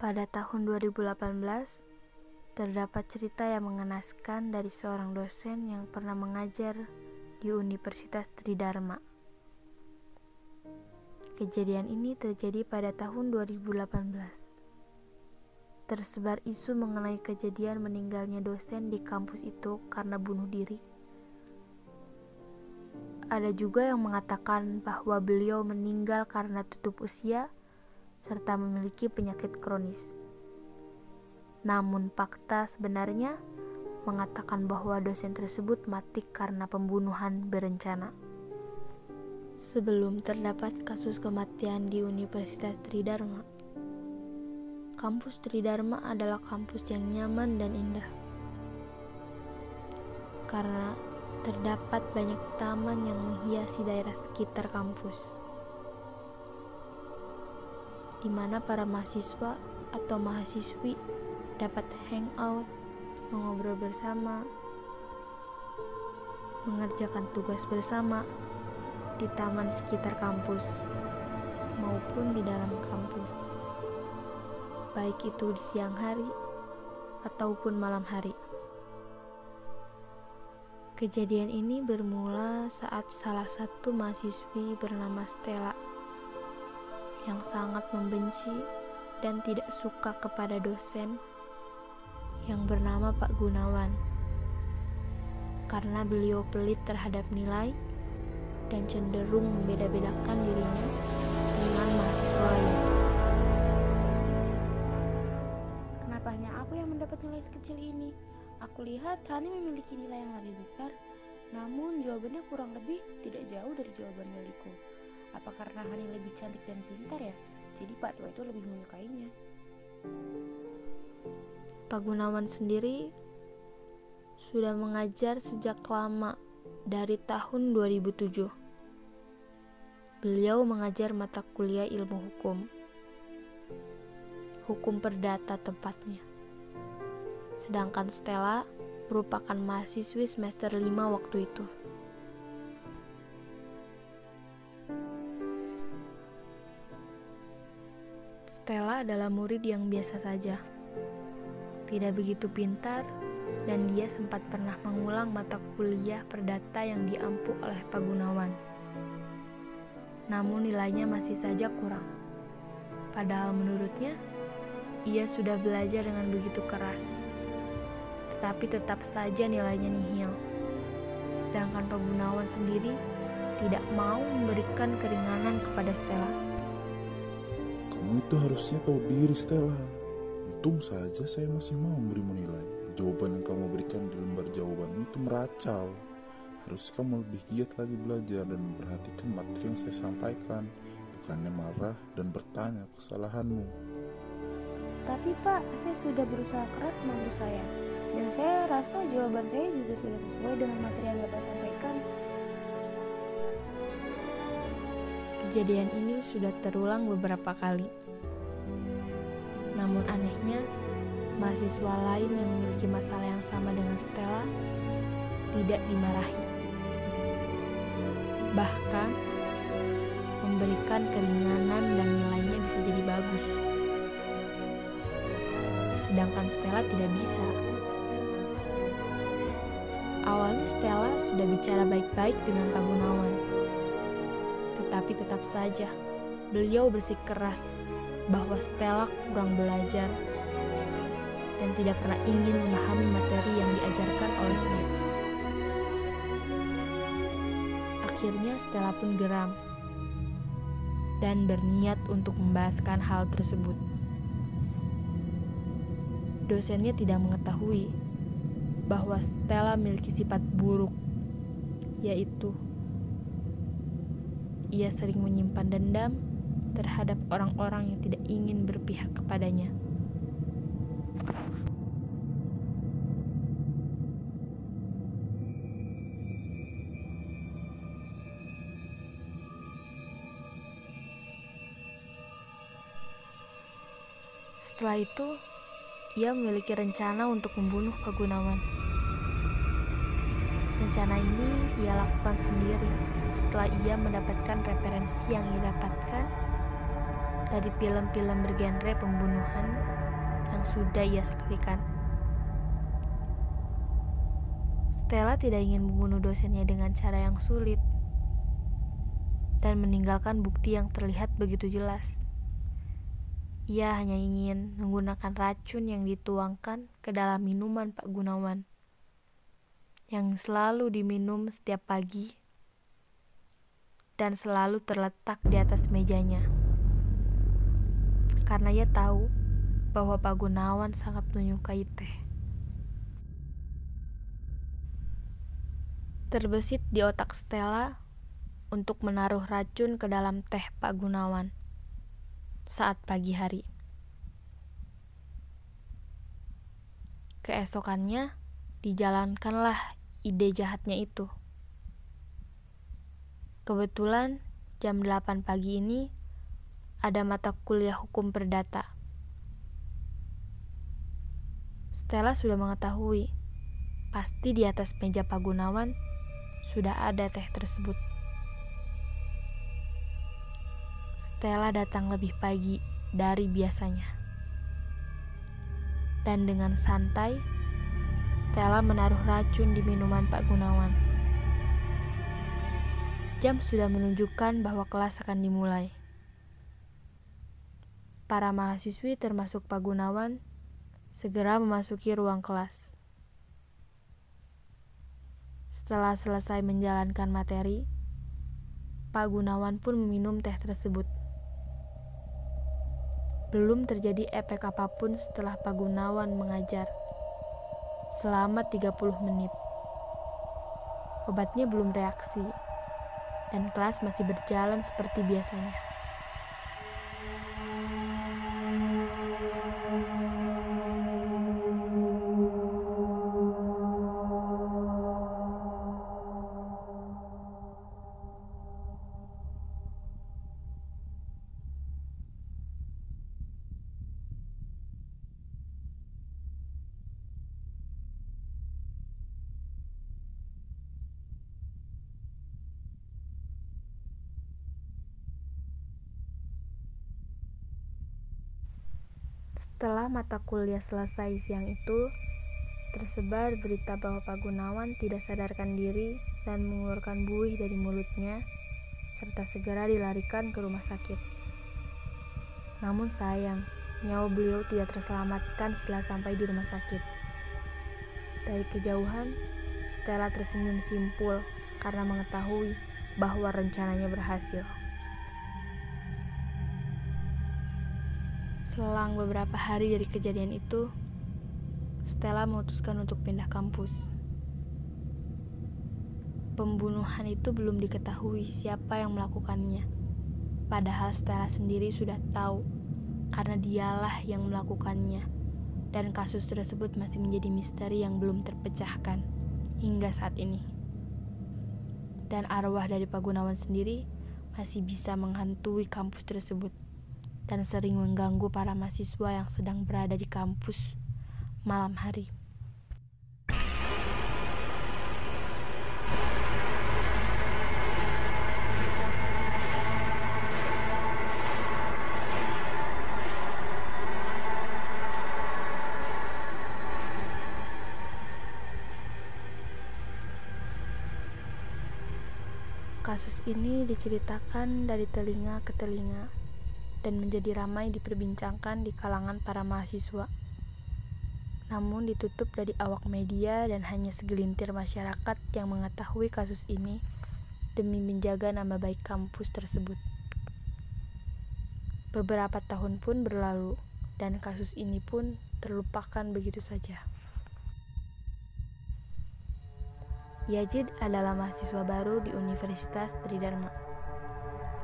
Pada tahun 2018, terdapat cerita yang mengenaskan dari seorang dosen yang pernah mengajar di Universitas Tridharma. Kejadian ini terjadi pada tahun 2018. Tersebar isu mengenai kejadian meninggalnya dosen di kampus itu karena bunuh diri. Ada juga yang mengatakan bahwa beliau meninggal karena tutup usia serta memiliki penyakit kronis. Namun fakta sebenarnya mengatakan bahwa dosen tersebut mati karena pembunuhan berencana. Sebelum terdapat kasus kematian di Universitas Tridharma, kampus Tridharma adalah kampus yang nyaman dan indah. Karena terdapat banyak taman yang menghiasi daerah sekitar kampus, di mana para mahasiswa atau mahasiswi dapat hangout, mengobrol bersama, mengerjakan tugas bersama di taman sekitar kampus maupun di dalam kampus, baik itu di siang hari ataupun malam hari. Kejadian ini bermula saat salah satu mahasiswi bernama Stella yang sangat membenci dan tidak suka kepada dosen yang bernama Pak Gunawan karena beliau pelit terhadap nilai dan cenderung membeda-bedakan dirinya dengan mahasiswa lain. Kenapa hanya aku yang mendapat nilai sekecil ini? Aku lihat Hani memiliki nilai yang lebih besar, namun jawabannya kurang lebih tidak jauh dari jawaban milikku. Apa karena Hani lebih cantik dan pintar ya? Jadi Pak Tua itu lebih menyukainya. Pak Gunawan sendiri sudah mengajar sejak lama, dari tahun 2007. Beliau mengajar mata kuliah ilmu hukum perdata tepatnya. Sedangkan Stella merupakan mahasiswi semester 5 waktu itu. Stella adalah murid yang biasa saja, tidak begitu pintar, dan dia sempat pernah mengulang mata kuliah perdata yang diampu oleh Pak Gunawan. Namun nilainya masih saja kurang. Padahal menurutnya, ia sudah belajar dengan begitu keras. Tetapi tetap saja nilainya nihil. Sedangkan Pak Gunawan sendiri tidak mau memberikan keringanan kepada Stella. Kamu itu harusnya tahu diri, Stella. Untung saja saya masih mau memberimu nilai. Jawaban yang kamu berikan di lembar jawabanmu itu meracau. Harus kamu lebih giat lagi belajar dan memperhatikan materi yang saya sampaikan, bukannya marah dan bertanya kesalahanmu. Tapi Pak, saya sudah berusaha keras mampu saya, dan saya rasa jawaban saya juga sudah sesuai dengan materi yang Bapak sampaikan. Kejadian ini sudah terulang beberapa kali. Namun anehnya, mahasiswa lain yang memiliki masalah yang sama dengan Stella tidak dimarahi. Bahkan memberikan keringanan dan nilainya bisa jadi bagus. Sedangkan Stella tidak bisa. Awalnya Stella sudah bicara baik-baik dengan Pak Gunawan. Tetapi tetap saja beliau bersikeras bahwa Stella kurang belajar dan tidak pernah ingin memahami materi yang diajarkan olehnya. Akhirnya Stella pun geram dan berniat untuk membahaskan hal tersebut. Dosennya tidak mengetahui bahwa Stella memiliki sifat buruk, yaitu ia sering menyimpan dendam terhadap orang-orang yang tidak ingin berpihak kepadanya. Setelah itu, ia memiliki rencana untuk membunuh Pak Gunawan. Rencana ini ia lakukan sendiri setelah ia mendapatkan referensi yang ia dapatkan dari film-film bergenre pembunuhan yang sudah ia saksikan. Stella tidak ingin membunuh dosennya dengan cara yang sulit dan meninggalkan bukti yang terlihat begitu jelas. Ia hanya ingin menggunakan racun yang dituangkan ke dalam minuman Pak Gunawan yang selalu diminum setiap pagi dan selalu terletak di atas mejanya. Karena ia tahu bahwa Pak Gunawan sangat menyukai teh. Terbesit di otak Stella untuk menaruh racun ke dalam teh Pak Gunawan saat pagi hari. Keesokannya, dijalankanlah ide jahatnya itu. Kebetulan jam 8 pagi ini ada mata kuliah hukum perdata. Stella sudah mengetahui, pasti di atas meja Pak Gunawan sudah ada teh tersebut. Stella datang lebih pagi dari biasanya. Dan dengan santai, Stella menaruh racun di minuman Pak Gunawan. Jam sudah menunjukkan bahwa kelas akan dimulai. Para mahasiswi termasuk Pak Gunawan segera memasuki ruang kelas. Setelah selesai menjalankan materi, Pak Gunawan pun meminum teh tersebut. Belum terjadi efek apapun setelah Pak Gunawan mengajar selama 30 menit. Obatnya belum reaksi, dan kelas masih berjalan seperti biasanya. Setelah mata kuliah selesai siang itu, tersebar berita bahwa Pak Gunawan tidak sadarkan diri dan mengeluarkan buih dari mulutnya, serta segera dilarikan ke rumah sakit. Namun sayang, nyawa beliau tidak terselamatkan setelah sampai di rumah sakit. Dari kejauhan, Stella tersenyum simpul karena mengetahui bahwa rencananya berhasil. Selang beberapa hari dari kejadian itu, Stella memutuskan untuk pindah kampus. Pembunuhan itu belum diketahui siapa yang melakukannya. Padahal Stella sendiri sudah tahu karena dialah yang melakukannya. Dan kasus tersebut masih menjadi misteri yang belum terpecahkan hingga saat ini. Dan arwah dari Pak Gunawan sendiri masih bisa menghantui kampus tersebut dan sering mengganggu para mahasiswa yang sedang berada di kampus malam hari. Kasus ini diceritakan dari telinga ke telinga dan menjadi ramai diperbincangkan di kalangan para mahasiswa. Namun ditutup dari awak media dan hanya segelintir masyarakat yang mengetahui kasus ini demi menjaga nama baik kampus tersebut. Beberapa tahun pun berlalu dan kasus ini pun terlupakan begitu saja. Yazid adalah mahasiswa baru di Universitas Tridharma.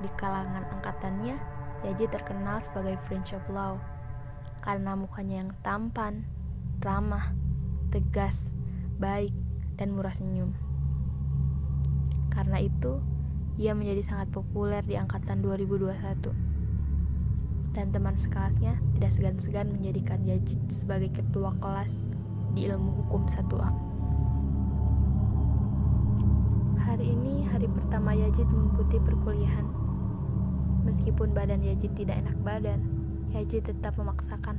Di kalangan angkatannya, Yazid terkenal sebagai Prince of Law karena mukanya yang tampan, ramah, tegas, baik, dan murah senyum. Karena itu, ia menjadi sangat populer di angkatan 2021. Dan teman sekelasnya tidak segan-segan menjadikan Yazid sebagai ketua kelas di ilmu hukum 1A. Hari ini hari pertama Yazid mengikuti perkuliahan. Meskipun badan Yazid tidak enak badan, Yazid tetap memaksakan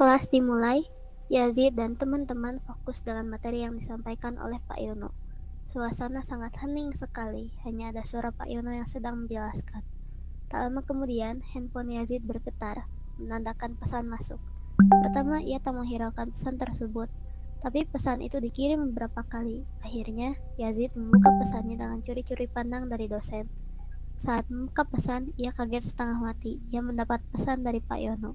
Kelas dimulai, Yazid dan teman-teman fokus dalam materi yang disampaikan oleh Pak Yono. Suasana sangat hening sekali, hanya ada suara Pak Yono yang sedang menjelaskan. Tak lama kemudian, handphone Yazid bergetar, menandakan pesan masuk. Pertama, ia tak menghiraukan pesan tersebut, tapi pesan itu dikirim beberapa kali. Akhirnya, Yazid membuka pesannya dengan curi-curi pandang dari dosen. Saat membuka pesan, ia kaget setengah mati. Ia mendapat pesan dari Pak Yono.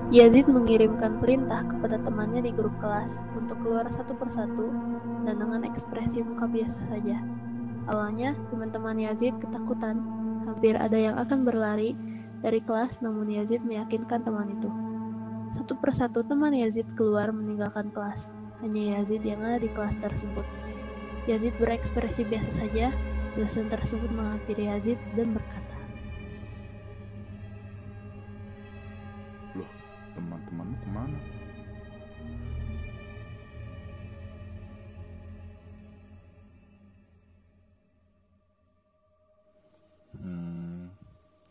Yazid mengirimkan perintah kepada temannya di grup kelas untuk keluar satu persatu dan dengan ekspresi muka biasa saja. Awalnya, teman-teman Yazid ketakutan. Hampir ada yang akan berlari dari kelas, namun Yazid meyakinkan teman itu. Satu persatu teman Yazid keluar meninggalkan kelas. Hanya Yazid yang ada di kelas tersebut. Yazid berekspresi biasa saja. Dosen tersebut menghampiri Yazid dan berkata, Loh, teman-temanmu kemana?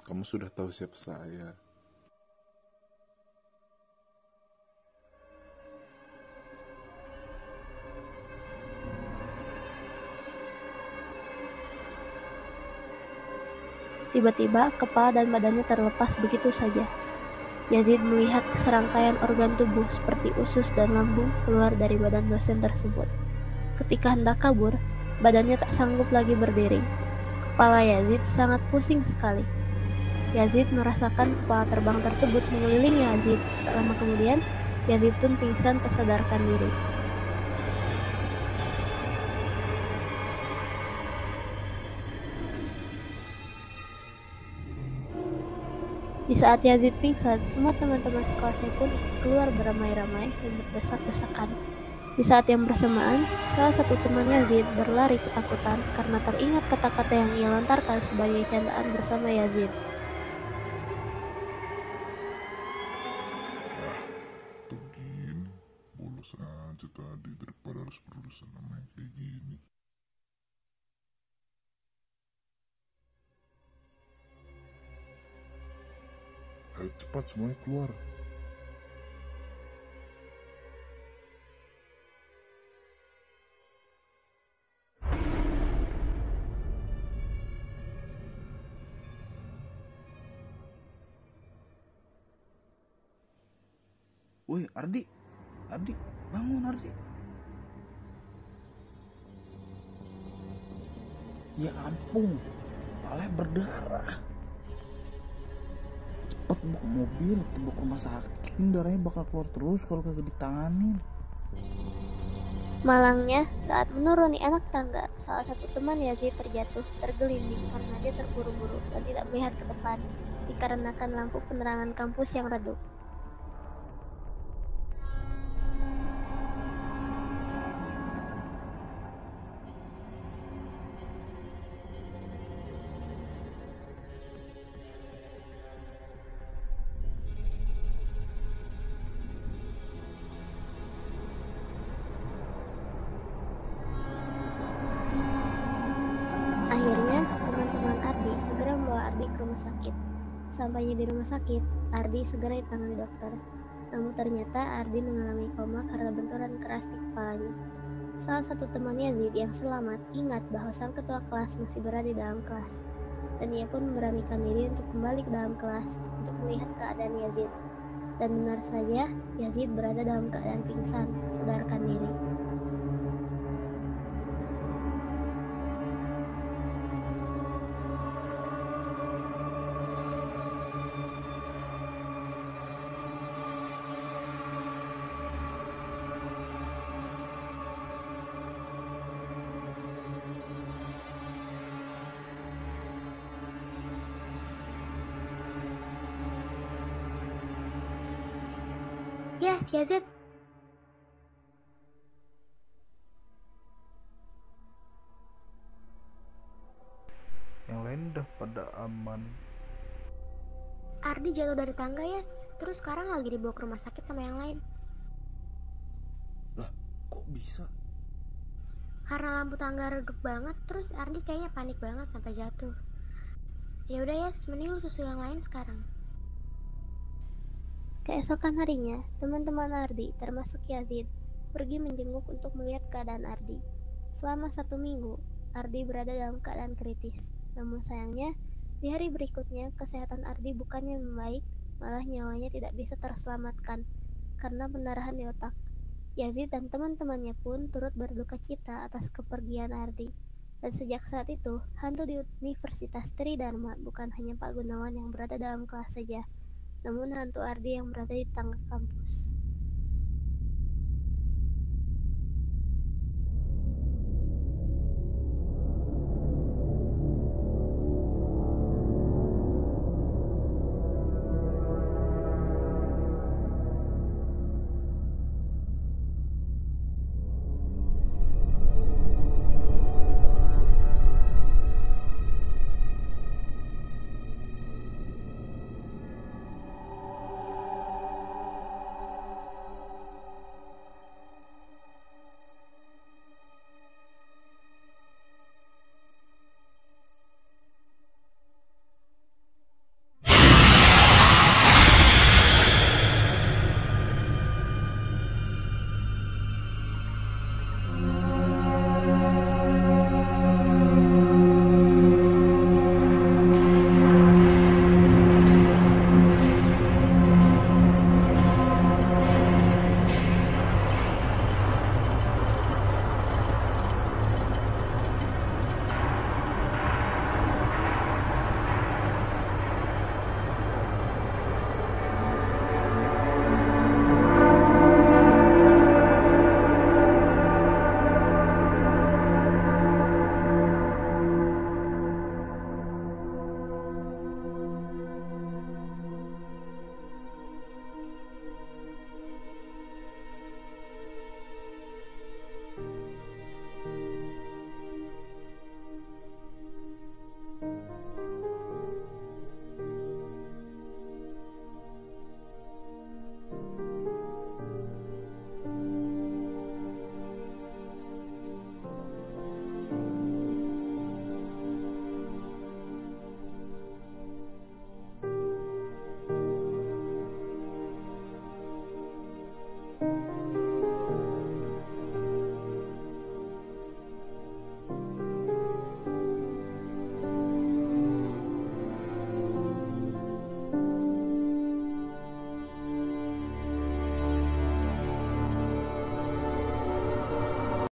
Kamu sudah tahu siapa saya. Tiba-tiba, kepala dan badannya terlepas begitu saja. Yazid melihat serangkaian organ tubuh seperti usus dan lambung keluar dari badan dosen tersebut. Ketika hendak kabur, badannya tak sanggup lagi berdiri. Kepala Yazid sangat pusing sekali. Yazid merasakan kepala terbang tersebut mengelilingi Yazid. Tak lama kemudian, Yazid pun pingsan tak sadarkan diri. Di saat Yazid pingsan, semua teman-teman sekelasnya pun keluar beramai-ramai dan berdesak-desakan. Di saat yang bersamaan, salah satu teman Yazid berlari ketakutan karena teringat kata-kata yang ia lontarkan sebagai candaan bersama Yazid. Tuh gini, bolos aja tadi daripada harus berurusan sama yang kayak gini. Ayo cepat semuanya keluar. Woi, Ardi, bangun Ardi. Ya ampun, kepalanya berdarah. Cepet bawa ke mobil, kita bawa ke rumah sakit. Ini darahnya bakal keluar terus kalau kagak ditanganin. Malangnya, saat menuruni anak tangga, salah satu teman Yazid terjatuh, tergelinding karena dia terburu-buru dan tidak melihat ke depan, dikarenakan lampu penerangan kampus yang redup. Sesampainya di rumah sakit, Ardi segera ditangani dokter. Namun ternyata Ardi mengalami koma karena benturan keras di kepalanya. Salah satu teman Yazid yang selamat ingat bahwa sang ketua kelas masih berada di dalam kelas. Dan ia pun memberanikan diri untuk kembali ke dalam kelas untuk melihat keadaan Yazid. Dan benar saja, Yazid berada dalam keadaan pingsan, tak sadarkan diri. Yes, Yazid. Yang lain udah pada aman. Ardi jatuh dari tangga, Yes. Terus sekarang lagi dibawa ke rumah sakit sama yang lain. Lah, kok bisa? Karena lampu tangga redup banget, terus Ardi kayaknya panik banget sampai jatuh. Ya udah, Yes, mending lu susul yang lain sekarang. Keesokan harinya, teman-teman Ardi, termasuk Yazid, pergi menjenguk untuk melihat keadaan Ardi. Selama 1 minggu, Ardi berada dalam keadaan kritis. Namun sayangnya, di hari berikutnya, kesehatan Ardi bukannya membaik, malah nyawanya tidak bisa terselamatkan karena pendarahan di otak. Yazid dan teman-temannya pun turut berduka cita atas kepergian Ardi. Dan sejak saat itu, hantu di Universitas Tridharma bukan hanya Pak Gunawan yang berada dalam kelas saja, namun hantu Ardi yang berada di tangga kampus.